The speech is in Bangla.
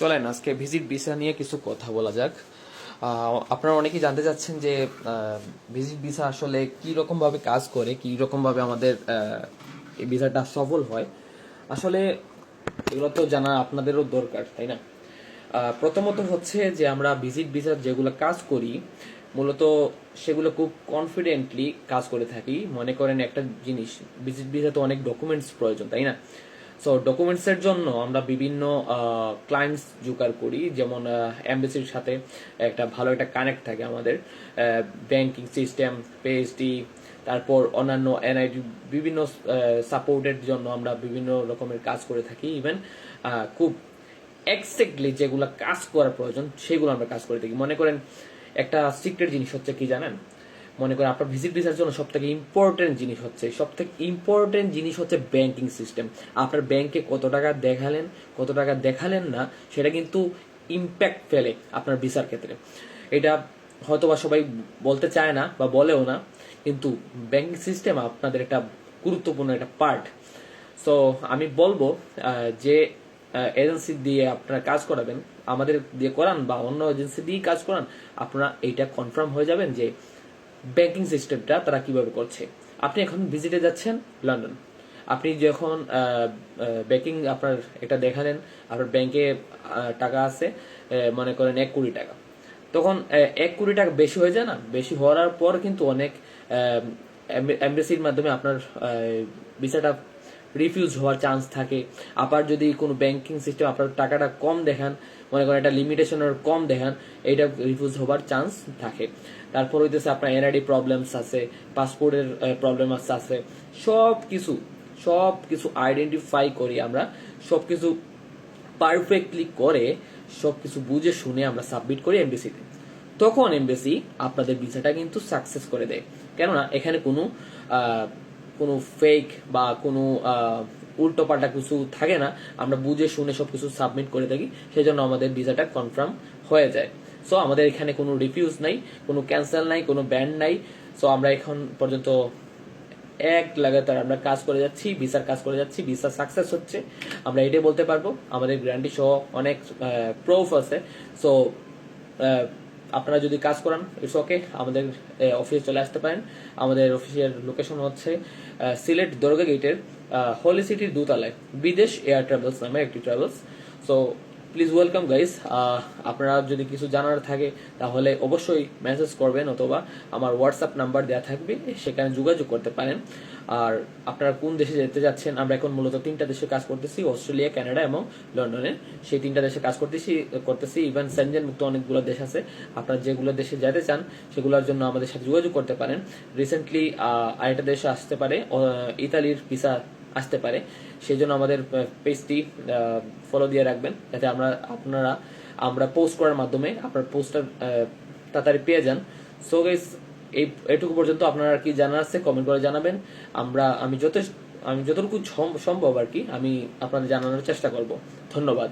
চলেন আজকে ভিজিট ভিসা নিয়ে কিছু কথা বলা যাক। আপনারা অনেকেই জানতে চাচ্ছেন যে ভিজিট ভিসা আসলে কি রকম ভাবে কাজ করে, কি রকম ভাবে আমাদের এই ভিসাটা সফল হয়। আসলে এগুলো তো জানা আপনাদেরও দরকার, তাই না? প্রথমত হচ্ছে যে আমরা ভিজিট ভিসার যেগুলো কাজ করি মূলত সেগুলো খুব কনফিডেন্টলি কাজ করে থাকি। মনে করেন একটা জিনিস, ভিজিট ভিসা তো অনেক ডকুমেন্টস প্রয়োজন, তাই না? সো ডকুমেন্টসের জন্য আমরা বিভিন্ন ক্লায়েন্টস জোগাড় করি, যেমন এমবেসির সাথে একটা ভালো একটা কানেক্ট থাকে আমাদের, ব্যাংকিং সিস্টেম, পিএইচডি, তারপর অন্যান্য এনআইডি বিভিন্ন সাপোর্টের জন্য আমরা বিভিন্ন রকমের কাজ করে থাকি। ইভেন খুব এক্স্যাক্টলি যেগুলো কাজ করার প্রয়োজন সেগুলো আমরা কাজ করে থাকি। মনে করেন একটা সিক্রেট জিনিস হচ্ছে কি জানেন, মনে করেন আপনার ভিজিট ভিসার জন্য সব থেকে ইম্পর্টেন্ট জিনিস হচ্ছে ব্যাংকিং সিস্টেম। আপনার ব্যাংকে কত টাকা দেখালেন না সেটা কিন্তু ইম্প্যাক্ট ফেলে আপনার ভিসার ক্ষেত্রে। এটা হয়তোবা সবাই বলতে চায় না বা বলেও না, কিন্তু ব্যাংকিং সিস্টেম আপনাদের একটা গুরুত্বপূর্ণ একটা পার্ট। সো আমি বলবো যে এজেন্সি দিয়ে আপনারা কাজ করাবেন, আমাদের দিয়ে করান বা অন্য এজেন্সি দিয়ে কাজ করান, আপনারা এইটা কনফার্ম হয়ে যাবেন যে ব্যাংকিং সিস্টেমটা তারা কিভাবে করছে। আপনি এখন ভিজিটে যাচ্ছেন লন্ডন, আপনি যখন ব্যাংকিং আপনার এটা দেখালেন, আপনার ব্যাংকে টাকা আছে মনে করেন 1 কোটি টাকা, তখন 1 কোটি টাকা বেশি হয়ে যায় না? বেশি হওয়ার পর কিন্তু অনেক এমবেসির মাধ্যমে আপনার ভিসাটা রিফিউজ হওয়ার চান্স থাকে। আবার যদি কোনো ব্যাংকিং সিস্টেম আপনার টাকাটা কম দেখান, মনে করেন একটা লিমিটেশনের কম দেখান, এইটা রিফিউজ হওয়ার চান্স থাকে। তারপর হইতেছে আপনার এনআইডি প্রবলেমস আছে, পাসপোর্টের প্রবলেম আছে। সব কিছু আইডেন্টিফাই করি আমরা, সবকিছু পারফেক্টলি করে, সবকিছু বুঝে শুনে আমরা সাবমিট করি এমবেসিতে। তখন এমবেসি আপনাদের ভিসাটা কিন্তু সাকসেস করে দেয়। কেননা এখানে কোনো ফেক বা কোনো উল্টোপাল্টা কিছু থাকে না, আমরা বুঝে শুনে সবকিছু সাবমিট করে থাকি, সেই জন্য আমাদের ভিসাটা কনফার্ম হয়ে যায়। সো আমাদের এখানে কোনো রিফিউজ নাই, কোনো ক্যান্সেল নাই, কোনো ব্যান নাই। সো আমরা এখন পর্যন্ত এক লাগাতার আমরা কাজ করে যাচ্ছি, ভিসার কাজ করে যাচ্ছি, ভিসা সাকসেস হচ্ছে, আমরা এটাই বলতে পারবো। আমাদের গ্যারান্টি সহ অনেক প্রুফ আছে। সো আপনারা যদি কাজ করান ইটস ওকে, আমাদের অফিসে চলে আসতে পারেন। আমাদের অফিসের লোকেশন হচ্ছে সিলেট দরগা গেটের হলি সিটির দোতলায় বিদেশ এয়ার ট্রাভেলস নামে একটি travels. So please welcome guys. আপনারা যদি কিছু জানার থাকে তাহলে অবশ্যই মেসেজ করবেন, অথবা আমার হোয়াটসঅ্যাপ নাম্বার দেওয়া থাকবে, সেখানে যোগাযোগ করতে পারেন। আর আপনারা কোন দেশে যেতে যাচ্ছেন, আমরা এখন মূলত 3টা দেশে কাজ করতেছি, অস্ট্রেলিয়া, কানাডা এবং লন্ডনে। সেই 3টা দেশে কাজ করতেছি। ইভেন সেনজেন মুক্ত অনেকগুলো দেশ আছে। আপনারা যেগুলো দেশে যেতে চান সেগুলোর জন্য আমাদের সাথে যোগাযোগ করতে পারেন। রিসেন্টলি আরেকটা দেশে আসতে পারে, ইতালির ভিসা আসতে পারে, সেই জন্য আমাদের পেজটি ফলো দিয়ে রাখবেন, যাতে আমরা পোস্ট করার মাধ্যমে আপনার পোস্টটা তাড়াতাড়ি পেয়ে যান। সো গাইস, এইটুকু পর্যন্ত আপনারা আর কি জানার আছে কমেন্ট করে জানাবেন। আমি যতটুকু সম্ভব আর কি আমি আপনাদের জানানোর চেষ্টা করব। ধন্যবাদ।